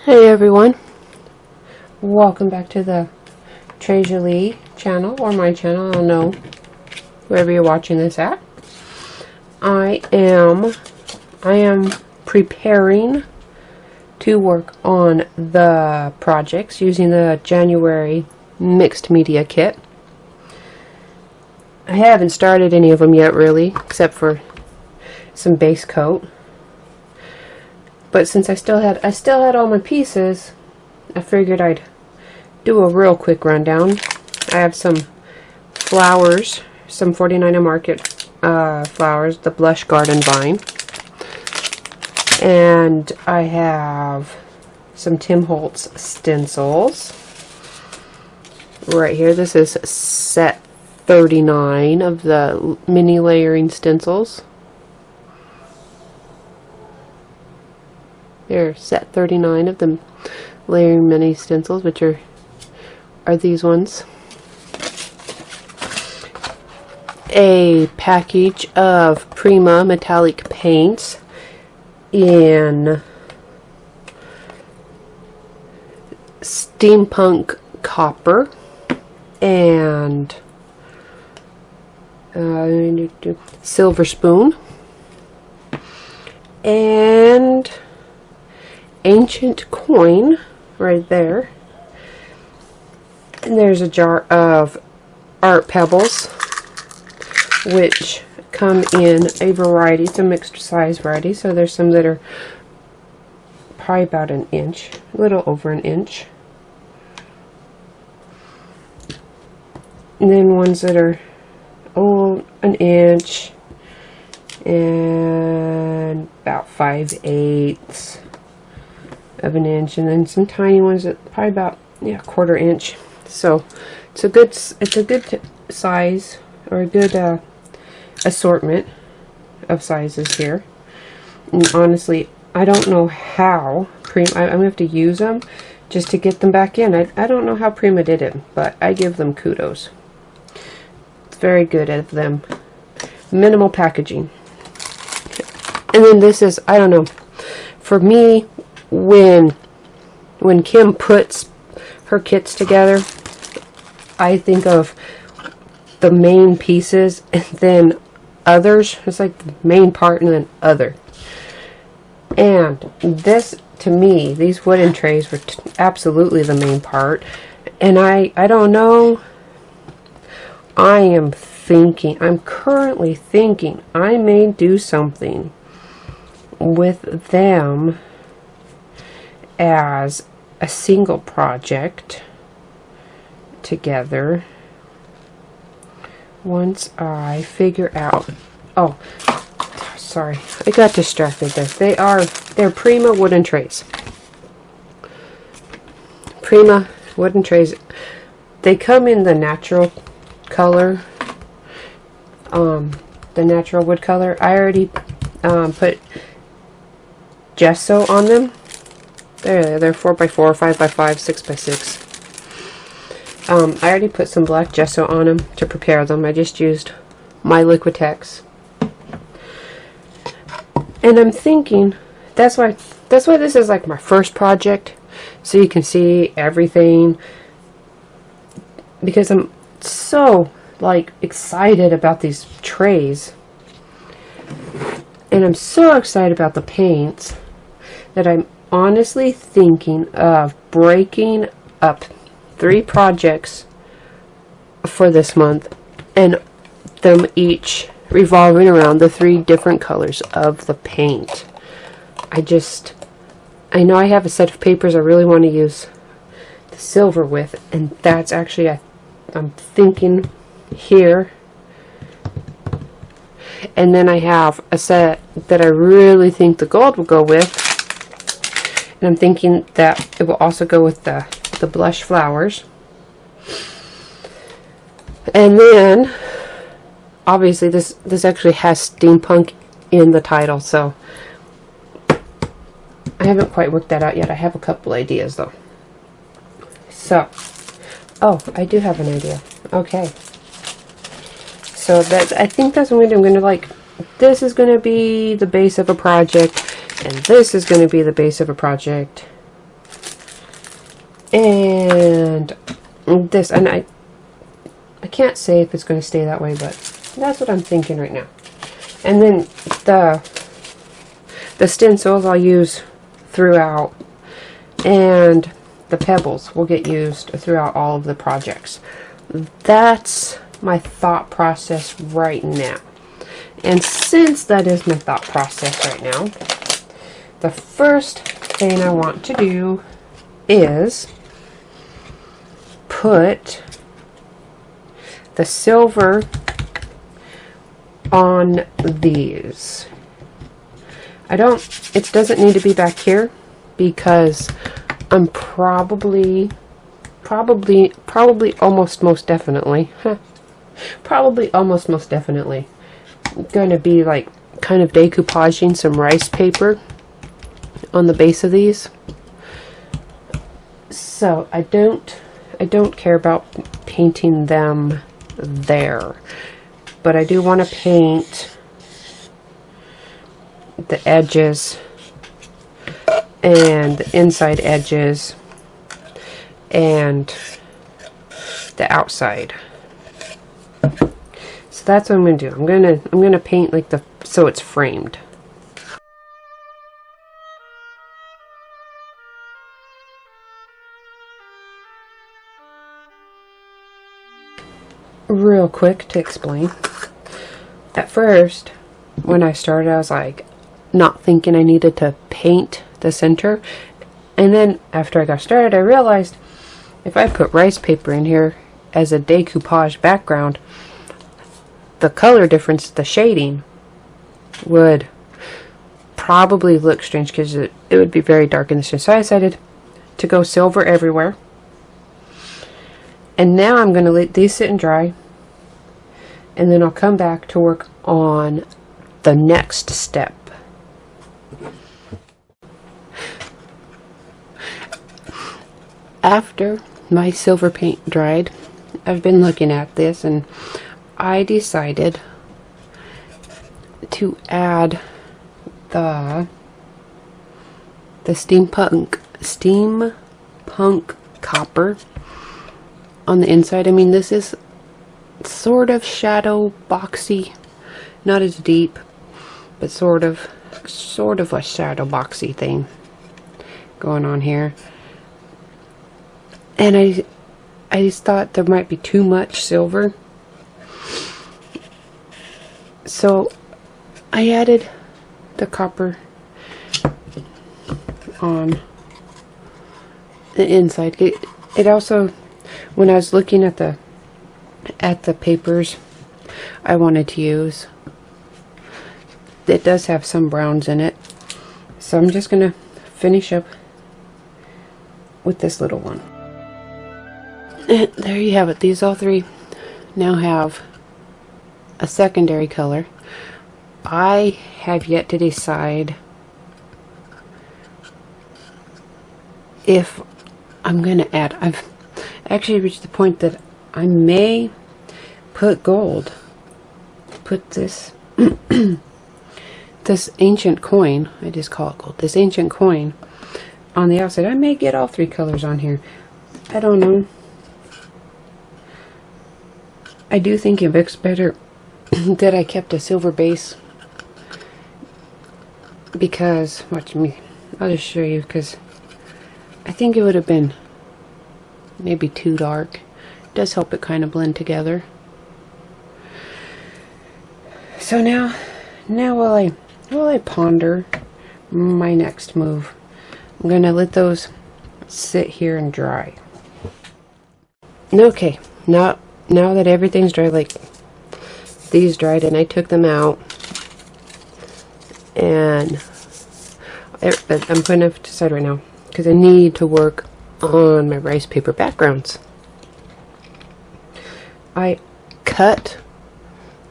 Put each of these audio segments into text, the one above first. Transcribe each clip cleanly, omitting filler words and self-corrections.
Hey everyone, welcome back to the Tres Jolie channel, or my channel. I don't know, wherever you're watching this at. I am preparing to work on the projects using the January mixed media kit. I haven't started any of them yet, really, except for some base coat. But since I still had all my pieces, I figured I'd do a real quick rundown. I have some flowers, some 49 Market flowers, the Blush Garden Vine. And I have some Tim Holtz stencils. Right here, this is set 39 of the mini layering stencils. Here, set 39 of the layering mini stencils, which are these ones. A package of Prima metallic paints in steampunk copper and silver spoon and ancient coin right there. And there's a jar of art pebbles, which come in a variety. It's a mixed size variety, so there's some that are probably about an inch, a little over an inch, and then ones that are an inch and about 5/8 of an inch, and then some tiny ones that probably about quarter inch. So it's a good size, or a good assortment of sizes here. And honestly, I don't know how I'm gonna have to use them just to get them back in. I don't know how Prima did it, but I give them kudos. It's very good of them. Minimal packaging. And then this is, I don't know, for me, when Kim puts her kits together, I think of the main pieces and then others. It's like the main part and then other. And this, to me, these wooden trays were absolutely the main part. And I don't know, I'm currently thinking I may do something with them as a single project together once I figure out. Oh, sorry, I got distracted there. They're Prima Wooden Trays. Prima Wooden Trays. They come in the natural color, the natural wood color. I already put gesso on them. They're 4x4, 5x5, 6x6. I already put some black gesso on them to prepare them. I just used my Liquitex. And I'm thinking that's why this is like my first project, so you can see everything, because I'm so excited about these trays, and I'm so excited about the paints that I'm honestly thinking of breaking up 3 projects for this month, and them each revolving around the 3 different colors of the paint. I know I have a set of papers I really want to use the silver with, and that's actually, I'm thinking here. And then I have a set that I really think the gold will go with, and I'm thinking that it will also go with the blush flowers. And then obviously this actually has steampunk in the title, so I haven't quite worked that out yet. I have a couple ideas though. So, oh, I do have an idea. Okay, so I think that's what I'm going to this is going to be the base of a project, and this is going to be the base of a project. And this, and I can't say if it's going to stay that way, but that's what I'm thinking right now. And then the stencils I'll use throughout, and the pebbles will get used throughout all of the projects. That's my thought process right now. And since that is my thought process right now, the first thing I want to do is put the silver on these. It doesn't need to be back here because I'm probably almost most definitely going to be like kind of decoupaging some rice paper on the base of these. So I don't care about painting them there, but I do want to paint the edges and the inside edges and the outside. So that's what I'm going to do. I'm going to paint like so it's framed. Real quick to explain. At first, when I started, I was like not thinking I needed to paint the center, and then after I got started, I realized if I put rice paper in here as a decoupage background, the color difference, the shading, would probably look strange because it would be very dark in the center. So I decided to go silver everywhere. And now I'm going to let these sit and dry, and then I'll come back to work on the next step. After my silver paint dried, I've been looking at this and I decided to add the steampunk copper on the inside. I mean, this is sort of shadow boxy, not as deep, but sort of a shadow boxy thing going on here. And I just thought there might be too much silver, so I added the copper on the inside. It also, when I was looking at the papers I wanted to use, it does have some browns in it, so I'm just gonna finish up with this little one. And there you have it. These all three now have a secondary color. I have yet to decide if I'm going to add. I've actually reached the point that I may put gold. Put this this ancient coin, I just call it gold, this ancient coin on the outside. I may get all three colors on here. I don't know. I do think it looks better that I kept a silver base, because, watch me, I'll just show you, because I think it would have been maybe too dark. It does help it kind of blend together. So now while I ponder my next move, I'm gonna let those sit here and dry. Okay, now that everything's dry, like these dried, and I took them out, and I'm putting it to the side right now because I need to work on my rice paper backgrounds. I cut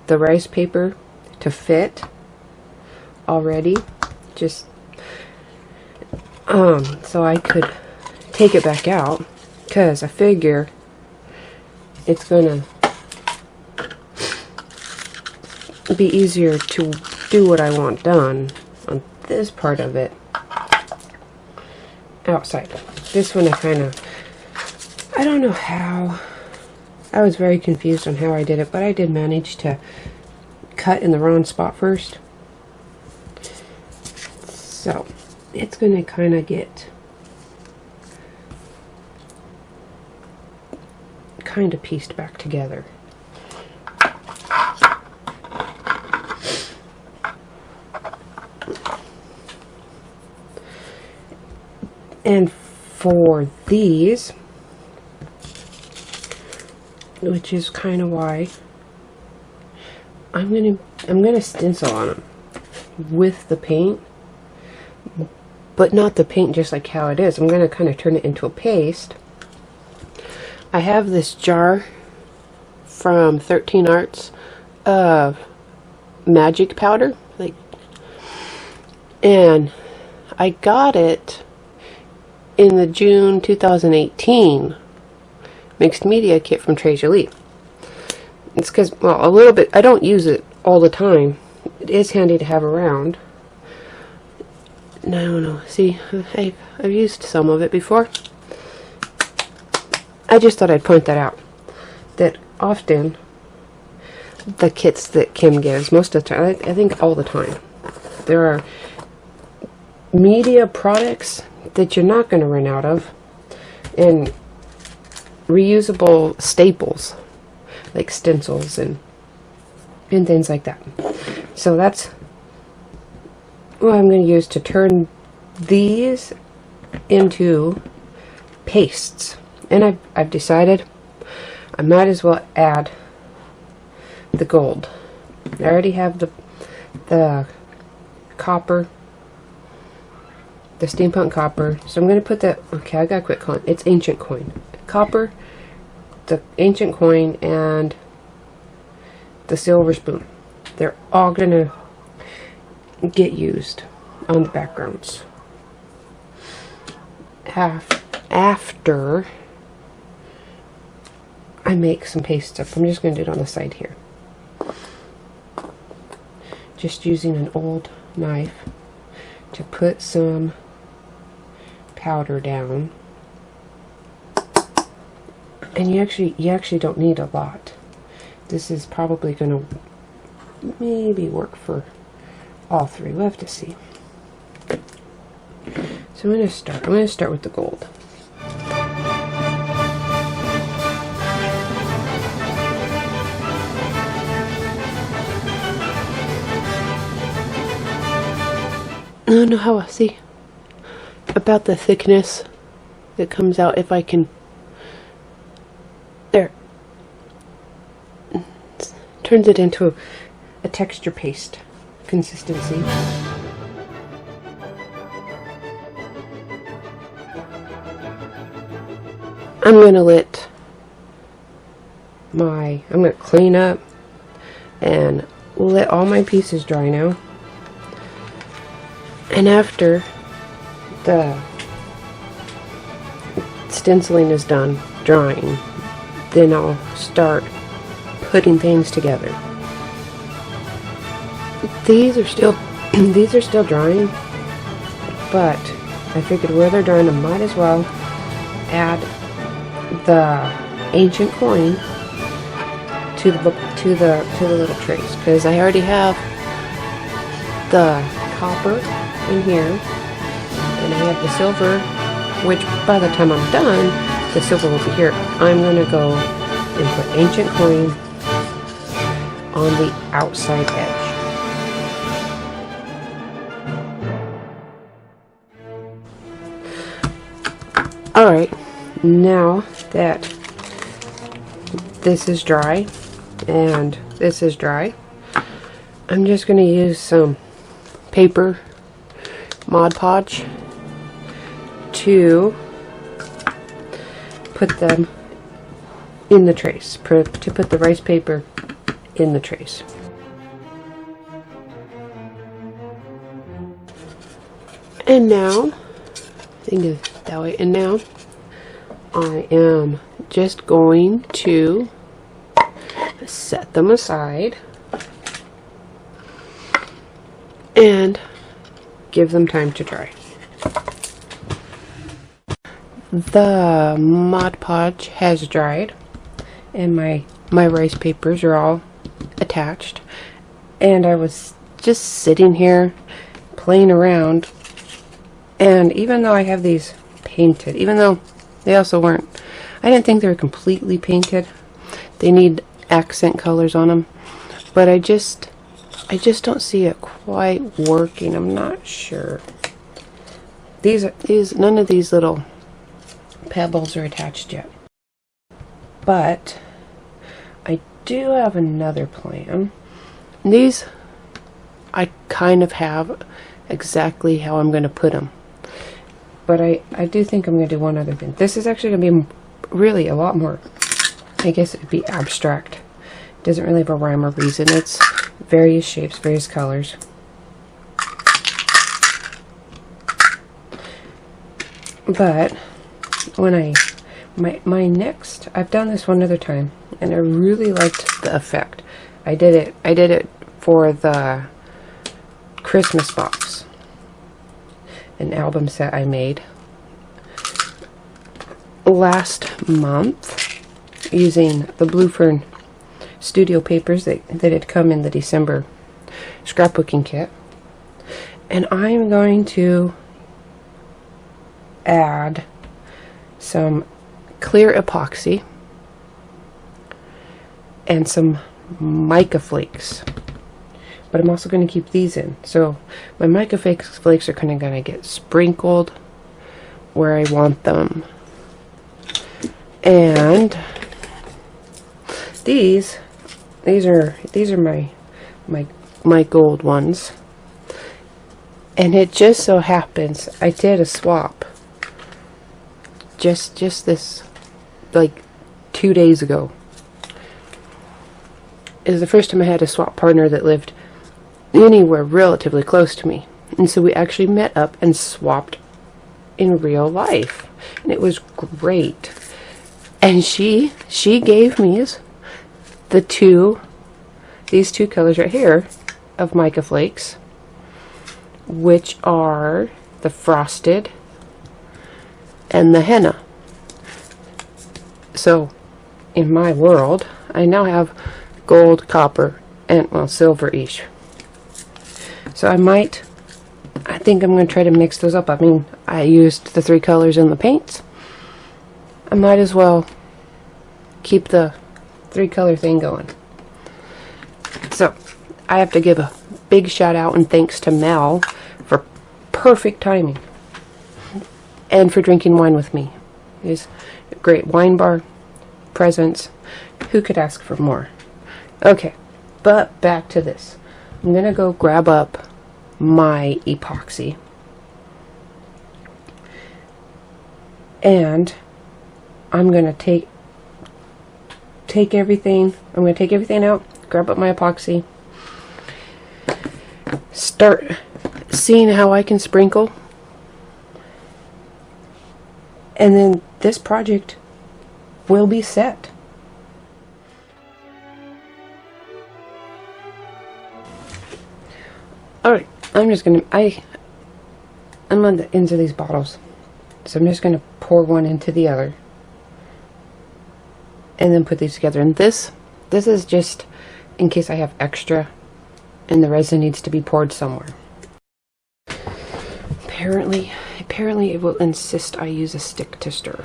the rice paper to fit already, just so I could take it back out, because I figure it's gonna be easier to do what I want done on this part of it outside. This one I kind of I don't know how. I was very confused on how I did it, but I did manage to cut in the wrong spot first. So it's going to kind of get kind of pieced back together. And for these, which is kind of why I'm gonna stencil on them with the paint, but not the paint just like how it is. I'm gonna kind of turn it into a paste. I have this jar from 13 Arts of magic powder, and I got it in the June 2018 mixed media kit from Tres Jolie. It's because, well, a little bit, I don't use it all the time. It is handy to have around. No, no, see, I've used some of it before. I just thought I'd point that out. That often, the kits that Kim gives, most of the time, I think all the time, there are media products that you're not going to run out of, and reusable staples like stencils and things like that. So that's what I'm going to use to turn these into pastes. And I've decided I might as well add the gold. I already have the copper, the steampunk copper, so I'm going to put that, okay, I gotta quit calling it, it's ancient coin. Copper, the ancient coin, and the silver spoon. They're all going to get used on the backgrounds. After I make some paste up, I'm just going to do it on the side here. Just using an old knife to put some powder down. And you actually don't need a lot. This is probably going to maybe work for all three. We'll have to see. So I'm going to start with the gold. I don't know how I see about the thickness that comes out if I can. There. Turns it into a texture paste consistency. I'm going to clean up and let all my pieces dry now. And after the stenciling is done drying, then I'll start putting things together. These are still drying, but I figured where they're drying, I might as well add the ancient coin to the little trays, because I already have the copper in here, and I have the silver, which by the time I'm done, the silver will be here. I'm going to go and put ancient coin on the outside edge. Alright, now that this is dry and this is dry, I'm just going to use some paper Mod Podge to put them in the trays, to put the rice paper in the trays. And now, think of it that way, and now I am just going to set them aside and give them time to dry. The Mod Podge has dried, and my rice papers are all attached, and I was just sitting here playing around, and even though I have these painted, even though they also weren't, I didn't think they were completely painted, they need accent colors on them, but I just don't see it quite working. I'm not sure. None of these little pebbles are attached yet, but I do have another plan. These I kind of have exactly how I'm going to put them, but I do think I'm going to do one other thing. This is actually going to be really a lot more, I guess it'd be abstract. It doesn't really have a rhyme or reason. It's various shapes, various colors. But when my next, I've done this one other time, and I really liked the effect. I did it for the Christmas box, an album set I made last month using the Blue Fern studio papers that had come in the December scrapbooking kit, and I'm going to add some clear epoxy and some mica flakes, but I'm also going to keep these in. So my mica flakes are kind of going to get sprinkled where I want them, and these are my gold ones, and it just so happens I did a swap just this, like 2 days ago. It was the first time I had a swap partner that lived anywhere relatively close to me, and so we actually met up and swapped in real life, and it was great. And she gave me these two colors right here of mica flakes, which are the frosted and the henna. So in my world, I now have gold, copper, and, well, silver-ish. So I think I'm going to try to mix those up. I mean, I used the 3 colors in the paints. I might as well keep the 3 color thing going. So I have to give a big shout out and thanks to Mel for perfect timing and for drinking wine with me. It was a great wine bar, presents. Who could ask for more? Okay, but back to this. I'm going to go grab up my epoxy, and I'm going to take everything. I'm going to take everything out, grab up my epoxy, start seeing how I can sprinkle, and then this project will be set. Alright, I'm on the ends of these bottles, so I'm just going to pour one into the other and then put these together. And this is just in case I have extra and the resin needs to be poured somewhere. Apparently it will insist I use a stick to stir.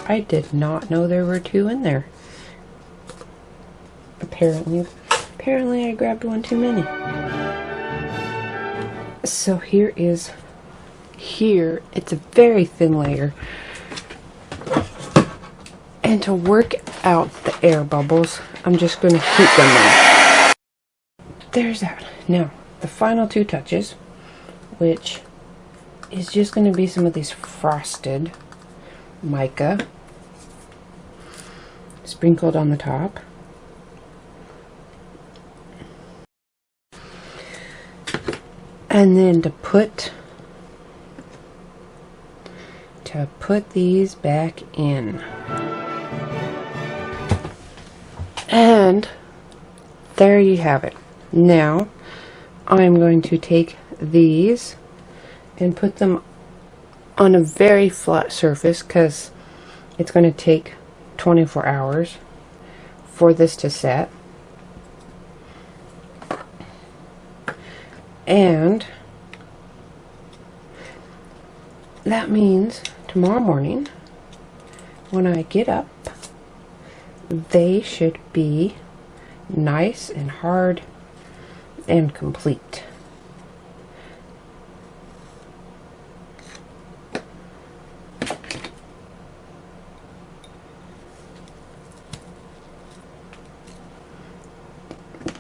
I did not know there were 2 in there. Apparently I grabbed one too many. So it's a very thin layer. And to work out the air bubbles, I'm just going to heat them up. There's that. Now, the final 2 touches, which is just going to be some of these frosted mica sprinkled on the top. And then to put these back in. And there you have it. Now I'm going to take these and put them on a very flat surface because it's going to take 24 hours for this to set. And that means tomorrow morning when I get up, they should be nice and hard and complete.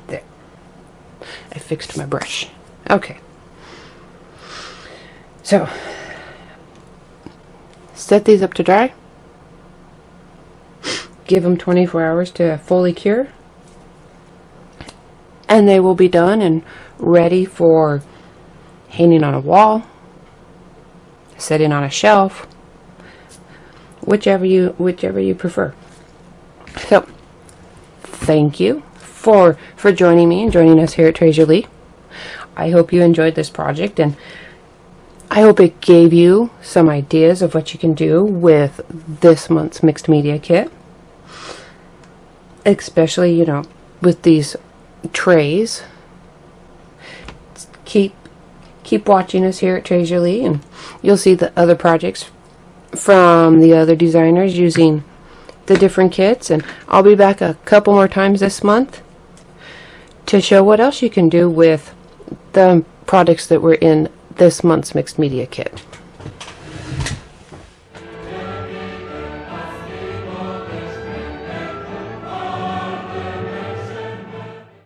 There. I fixed my brush. Okay. So, set these up to dry. Give them 24 hours to fully cure. And they will be done and ready for hanging on a wall, setting on a shelf, whichever you prefer. So, thank you for joining me and joining us here at Tres Jolie. I hope you enjoyed this project, and I hope it gave you some ideas of what you can do with this month's mixed media kit, especially, you know, with these trays. Keep watching us here at Tres Jolie, and you'll see the other projects from the other designers using the different kits. And I'll be back a couple more times this month to show what else you can do with the products that were in this month's mixed media kit.